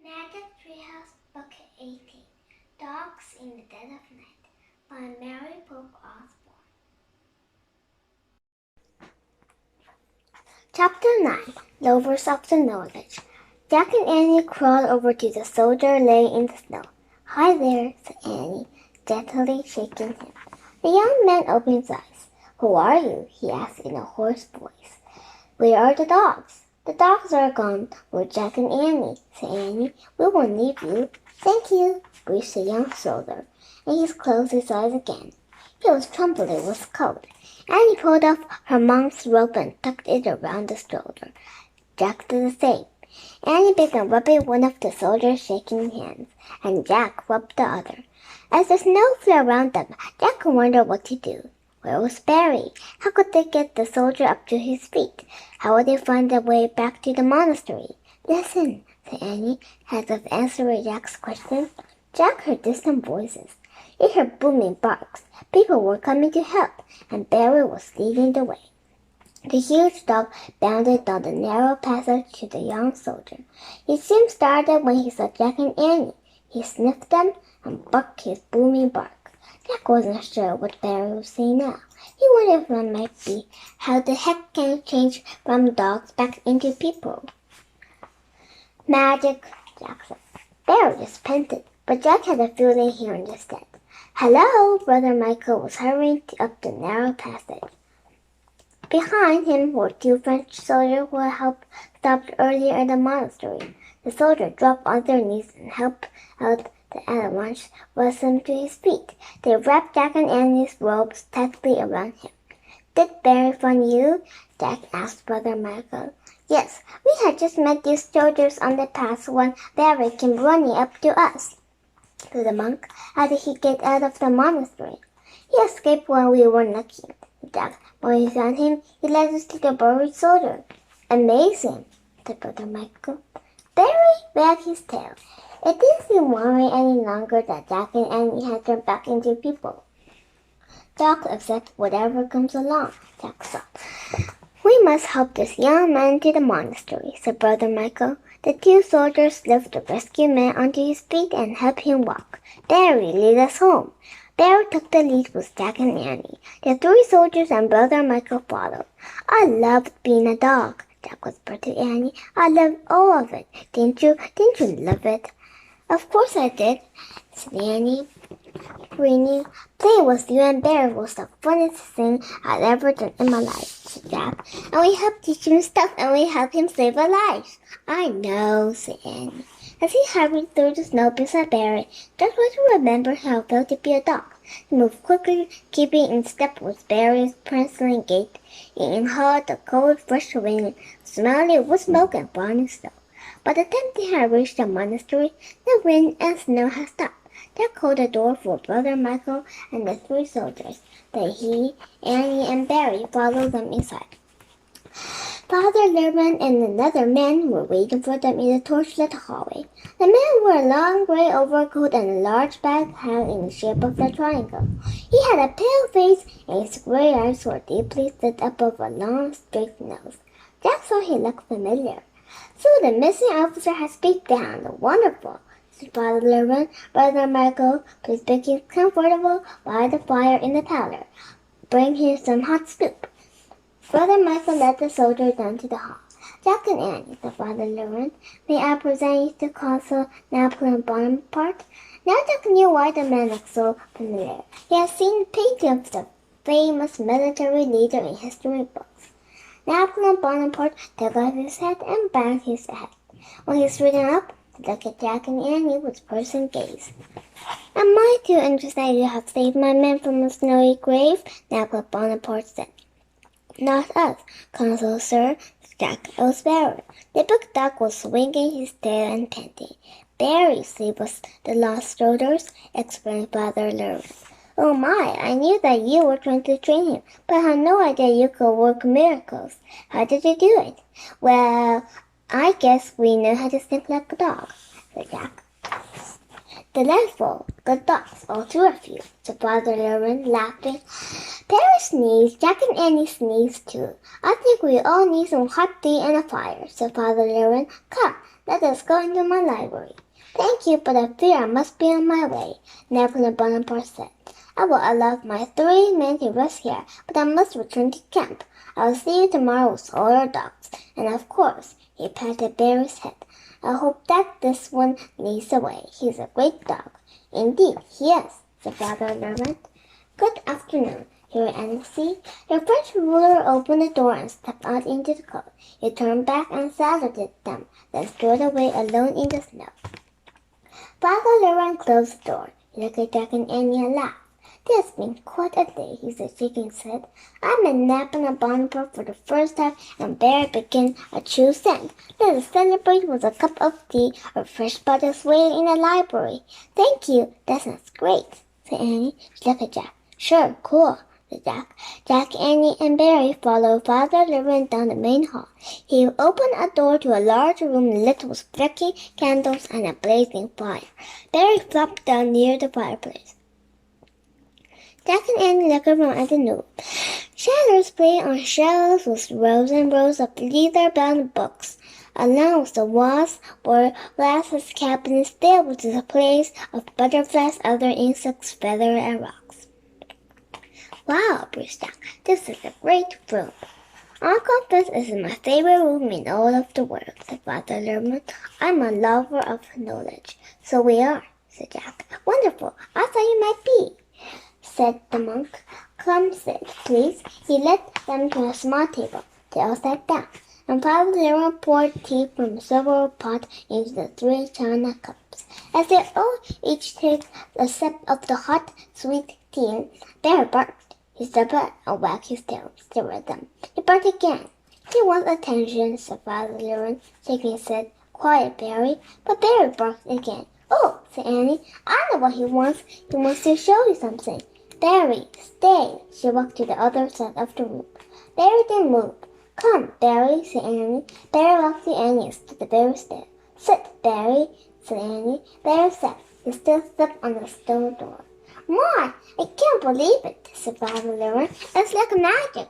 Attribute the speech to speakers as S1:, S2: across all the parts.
S1: Magic Treehouse Book 18 Dogs in the Dead of Night by Mary Polk Osborne. Chapter 9 Lovers of the Knowledge. Jack and Annie crawled over to the soldier laying in the snow. "Hi there," said Annie, gently shaking him. The young man opened his eyes. "Who are you?" he asked in a hoarse voice. "Where are the dogs?" "The dogs are gone. We're Jack and Annie," said Annie. "We won't leave you." "Thank you," breathed the young soldier, and he closed his eyes again. He was trembling with cold. Annie pulled off her mom's robe and tucked it around the shoulder. Jack did the same. Annie began rubbing one of the soldiers' shaking hands, and Jack rubbed the other. As the snow flew around them, Jack wondered what to do. Where was Barry? How could they get the soldier up to his feet? How would they find their way back to the monastery? "Listen," said Annie, as if answering Jack's question. Jack heard distant voices. He heard booming barks. People were coming to help, and Barry was leading the way. The huge dog bounded down the narrow passage to the young soldier. He seemed startled when he saw Jack and Annie. He sniffed them and barked his booming bark. Jack wasn't sure what Barry would say now. He wondered if it might be how the heck can you change from dogs back into people? "Magic," Jack said. Barry just panted, but Jack had a feeling he understood. "Hello!" Brother Michael was hurrying up the narrow passage. Behind him were two French soldiers who had helped stopped earlier in the monastery. The soldier dropped on their knees and helped out the avalanche was him to his feet. They wrapped Jack and Annie's robes tightly around him. "Did Barry find you?" Jack asked Brother Michael. "Yes, we had just met these soldiers on the path when Barry came running up to us," said the monk. "How did he get out of the monastery?" "He escaped when we were looking," said Jack. "When we found him, he led us to the buried soldier." "Amazing," said Brother Michael. Barry wagged his tail. It didn't seem worrying any longer that Jack and Annie had turned back into people. "Dogs accept whatever comes along," Jack thought. "We must help this young man to the monastery," said Brother Michael. The two soldiers lifted the rescued man onto his feet and helped him walk. "Barry, lead us home." Barry took the lead with Jack and Annie. The three soldiers and Brother Michael followed. "I loved being a dog," Jack whispered to Annie. "I loved all of it. Didn't you? Didn't you love it?" "Of course I did," said Annie, grinning. "Playing with you and Barry was the funniest thing I'd ever done in my life," said Jack. "And we helped teach him stuff, and we helped him save a life." "I know," said Annie. As he hurried through the snow beside Barry, Jack tried to remember how it felt to be a dog. He moved quickly, keeping in step with Barry's prancing gait. He inhaled the cold, fresh wind, smelling it with smoke and falling snow. By the time they had reached the monastery, the wind and snow had stopped. Jack called the door for Brother Michael and the three soldiers. Then he, Annie, and Barry followed them inside. Father Lerman and another man were waiting for them in the torchlit hallway. The man wore a long gray overcoat and a large bag hat in the shape of a triangle. He had a pale face, and his gray eyes were deeply set above a long, straight nose. Jack thought he looked familiar. "So the missing officer has escaped down. Wonderful," said Father Lerman. "Brother Michael, please make him comfortable by the fire in the parlor. Bring him some hot soup." Brother Michael led the soldier down to the hall. "Jack and Annie," said Father Laurent, "may I present you to Consul Napoleon Bonaparte?" Now Jack knew why the man looked so familiar. He had seen paintings of the famous military leader in history books. Napoleon Bonaparte took off his hat and bowed his head. When he straightened up, he looked at Jack and Annie with piercing gaze. "Am I too interested you have saved my men from a snowy grave?" Napoleon Bonaparte said. "Not us, Consul, sir," Jack. "It was Barry." The big dog was swinging his tail and panting. "Barry saved us, the lost soldiers," explained Father Lawrence. "Oh my, I knew that you were trying to train him, but I had no idea you could work miracles. How did you do it?" "Well, I guess we know how to think like a dog," said Jack. "Delightful. Good dogs, all two of you," said Father Lawrence, laughing. Barry sneezed. Jack and Annie sneezed too. "I think we all need some hot tea and a fire," said Father Lawrence. "Come, Let us go into my library. Thank you, but I fear I must be on my way, Napoleon Bonaparte said. I will allow my 3 men to rest here, but I must return to camp. I will see you tomorrow with all your dogs, and of course, he patted Barry's head. I hope that this one leads the way. He's a great dog. Indeed, he is, said Father Lerman. Good afternoon, Your Excellency. The French ruler opened the door and stepped out into the cold. He turned back and saluted them, then strode away alone in the snow. Father Lerman closed the door. He looked at Jack and Annie and laughed. It has been quite a day, he said, shaking his head. I met Napoleon Bonaparte for the first time, and Barry began a true scent. Let us celebrate with a cup of tea or fresh butters waiting in the library. Thank you, that sounds great, said Annie. She looked at Jack. Sure, cool, said Jack. Jack, Annie, and Barry followed Father Lerman down the main hall. He opened a door to a large room lit with flickering candles and a blazing fire. Barry flopped down near the fireplace. Jack and Annie looked around at the noob. Shadows played on shelves with rows and rows of leather-bound books. Along the walls were glass cabinets filled with displays of butterflies, other insects, feathers, and rocks. Wow, breathed Jack. This is a great room. I confess this is my favorite room in all of the world, said Father Lerman. I'm a lover of knowledge. So we are, said Jack. Wonderful. I thought you might be, said the monk. Come sit, please. He led them to a small table. They all sat down, and Father Lerman poured tea from a silver pot into the 3 china cups. As they all each took a sip of the hot, sweet tea, Barry barked. He stood up and wagged his tail, stared at them. He barked again. He wants attention, said Father Lerman, shaking his head. Quiet, Barry. But Barry barked again. Oh, said Annie. I know what he wants. He wants to show you something. Barry, stay. She walked to the other side of the room. Barry didn't move. Come, Barry, said Annie. Barry walked to Annie and stood at Barry's bed. Sit, Barry, said Annie. Barry sat. He still stepped on the stone door. My, I can't believe it, said Father Lerman. It's like magic.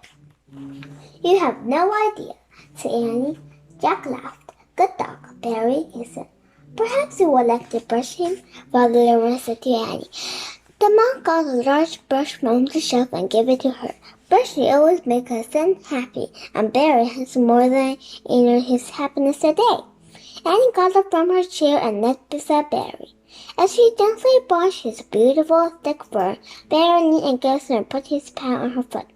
S1: You have no idea, said Annie. Jack laughed. Good dog, Barry, he said. Perhaps you would like to brush him, Father Lerman said to Annie. The monk got a large brush from the shelf and gave it to her. Brushing always makes her son happy, and Barry has more than his happiness a day. Annie got up from her chair and knelt beside Barry. As she gently brushed his beautiful thick fur, Barry leaned against her and put his paw on her foot.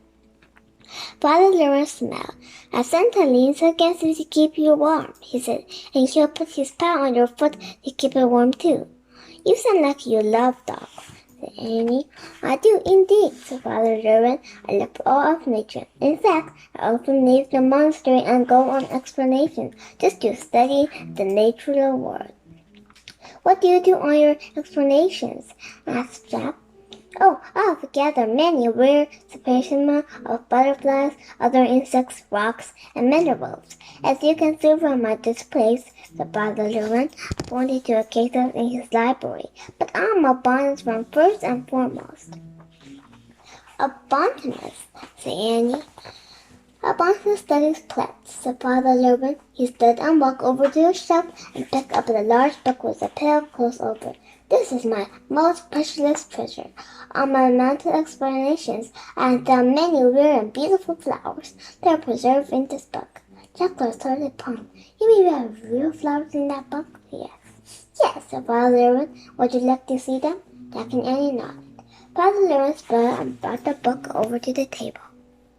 S1: Father Lerman smiled. "A Santa leans against you to keep you warm," he said, "and he'll put his paw on your foot to keep it warm too." "You sound like you love dogs," said Annie. "I do indeed," said Father Lerman. "I love all of nature. In fact, I often leave the monastery and go on explorations just to study the natural world." "What do you do on your explanations?" asked Jack. "Oh, I have gathered many rare specimens of butterflies, other insects, rocks, and minerals. As you can see from my displays," said Father Lerman, pointing to a case in his library. "But I'm a botanist from first and foremost." "A botanist," said Annie. "A botanist studies plants," said Father Lerman. He stood and walked over to a shelf and picked up a large book with a pale closed over. "This is my most precious treasure. On my mountain explanations, I have found many rare and beautiful flowers. They are preserved in this book." Jack started upon. "You mean you have real flowers in that book?" he asked. "Yes," said Father Lerman. "Would you like to see them?" Jack and Annie nodded. Father Lerman spread and brought the book over to the table.